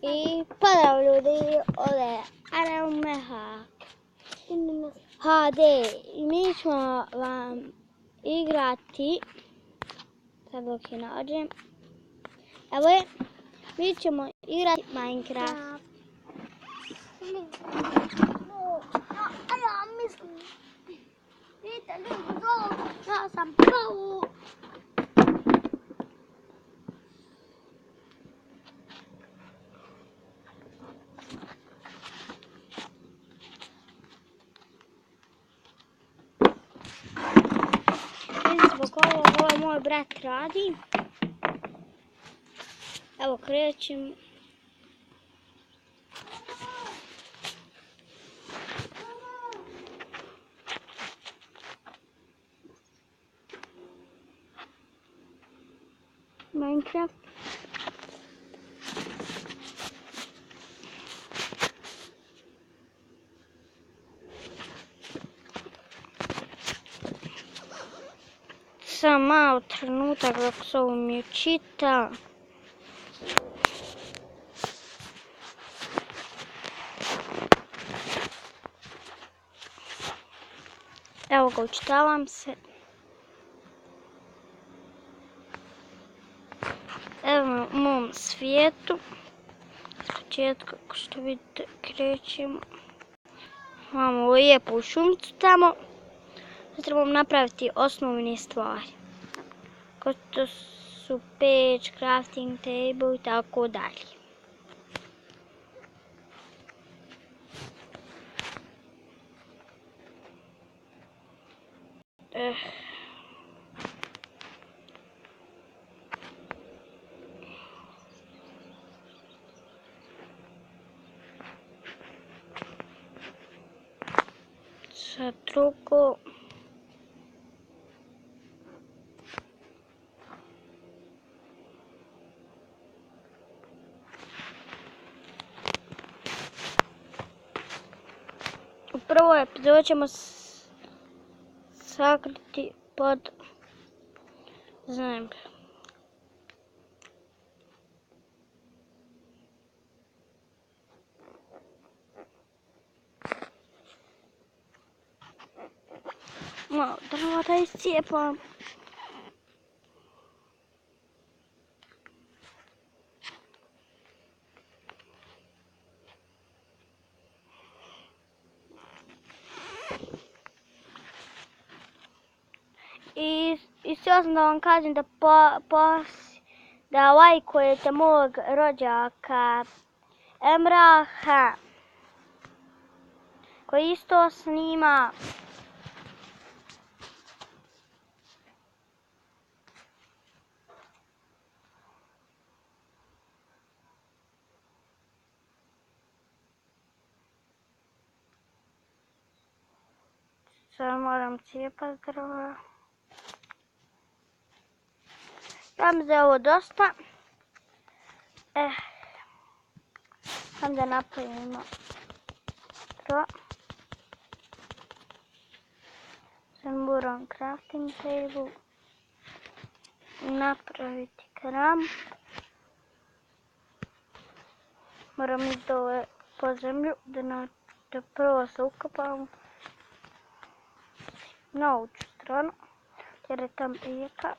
I pozdrav ljudi, ovdje je Aram Meha HD i mi ćemo vam igrati, sad dok je nađem, evo je, mi ćemo igrati Minecraft. Ja mislim, vidite ljudi, ja sam pravo. Zbog ovo moj brat radi. Evo krećem. Minecraft. Sam malo trenutak dok se ovo mi čita. Evo ga, učitavam se. Evo u mom svijetu. S početka, kako što vidite, krećemo. Imamo lijepu šumicu tamo. Sad trebamo napraviti osnovne stvari. Kao to su peć, crafting table i tako dalje. Sad drugo. U prvoj epizodi ćemo sakriti pod zemlju. Malo drva da iscijepam. I htio sam da vam kažem da lajkujete mog rođaka Emraha, koji isto snima. Sad moram cijepati drva. Ja mislim da je ovo dosta. Sam da napravimo drva. Sad moram crafting table. Napraviti kram. Moram ići dole po zemlju da prvo se ukopamo. Na ovu stranu, jer je tam rijeka.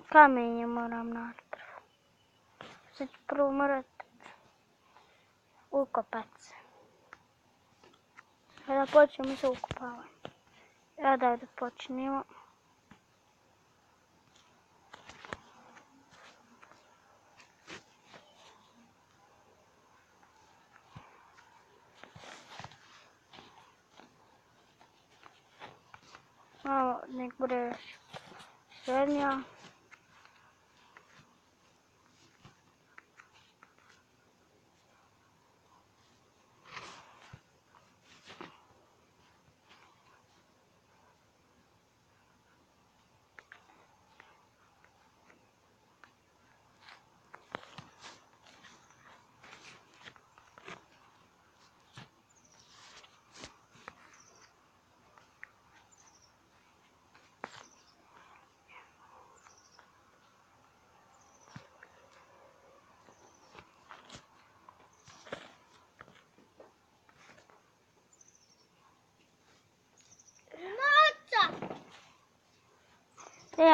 Kamenje moram naći prvo. Sad ću prvo morati ukopati se. Sada počnemo sa ukopavanjem. Ja da počnemo. Malo nek bude srednja.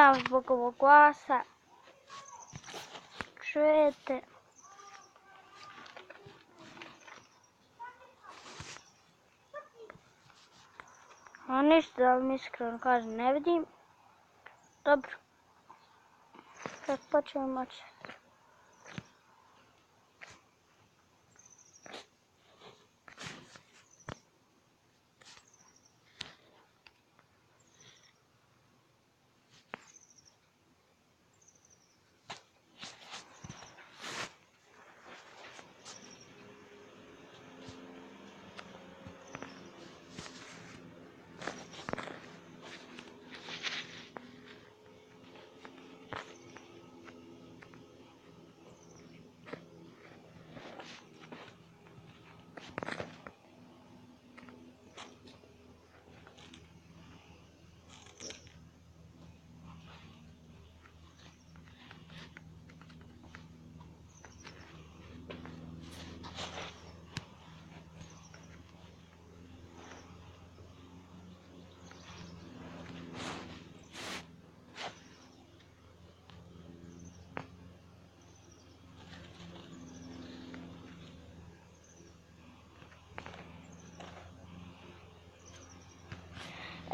Izvinjavam zbog ovog glasa. Čujete? A ništa, da vam iskreno kažem, ne vidim. Dobro. Sad počnemo moći.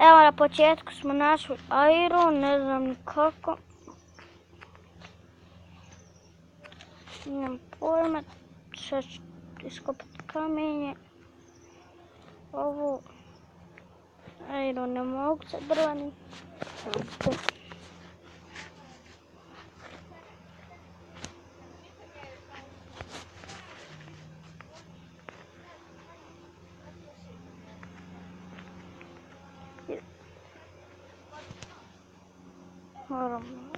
Evo na početku smo našli iron, ne znam ni kako. Nemam pojma, sad ću iskopati kamenje. Ovo iron ne mogu sa drvani. Moram.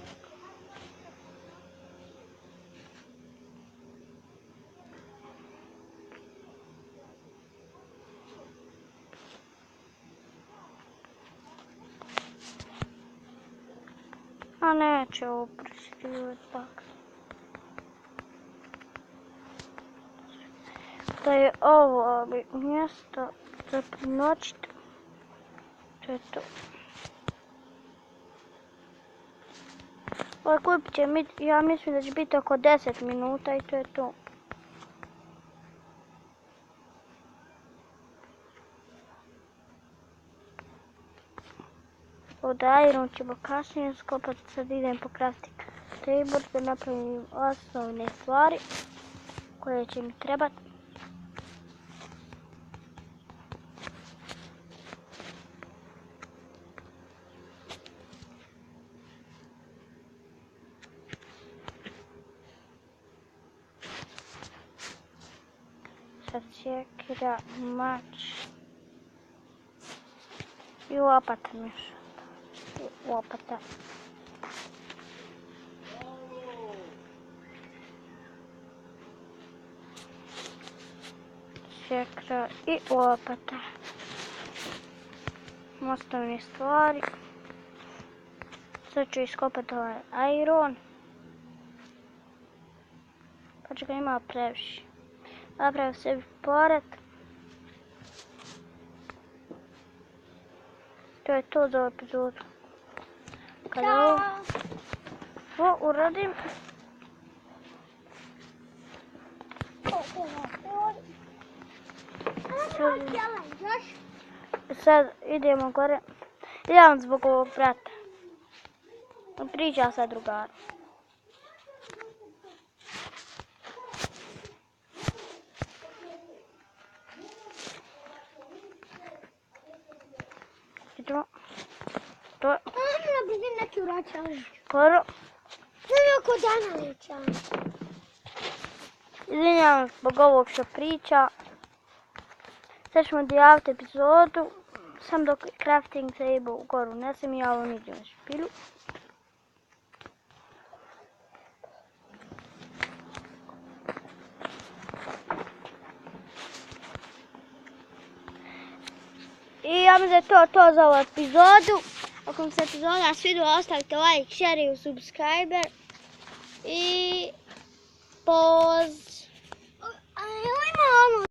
A neće ovo proširivati pak. Da je ovo ali mjesto za prinoćiti. To je to. Ovaj klip će biti, ja mislim da će biti oko 10 minuta i to je to. Od iron ćemo kasnije skopati, sad idem po crafting table da napravim osnovne stvari koje će mi trebati. Sad sjekira, mač i lopata miša. Lopata. Sjekira i lopata. Osnovne stvari. Sad ću iskopati ovaj iron. Pa ću ga imao previše. Napravim sebi pored. To je to za ovu epizodu. Kada ovo uradim, sad idemo gore. Idem zbog ovog brata. Priča sa drugarom. Idemo. To je. Neki vraćali. Skoro. Neko dana nećam. Izvinjavam zbog ovog što priča. Sad ćemo dojaviti epizodu. Sam dok crafting table u goru nesem, ja ovo niđem na špilu. I ja mislim da je to za ovu epizodu. Ako vam se epizoda svidjela, ostavite like, share i subscribe. I pozdrav!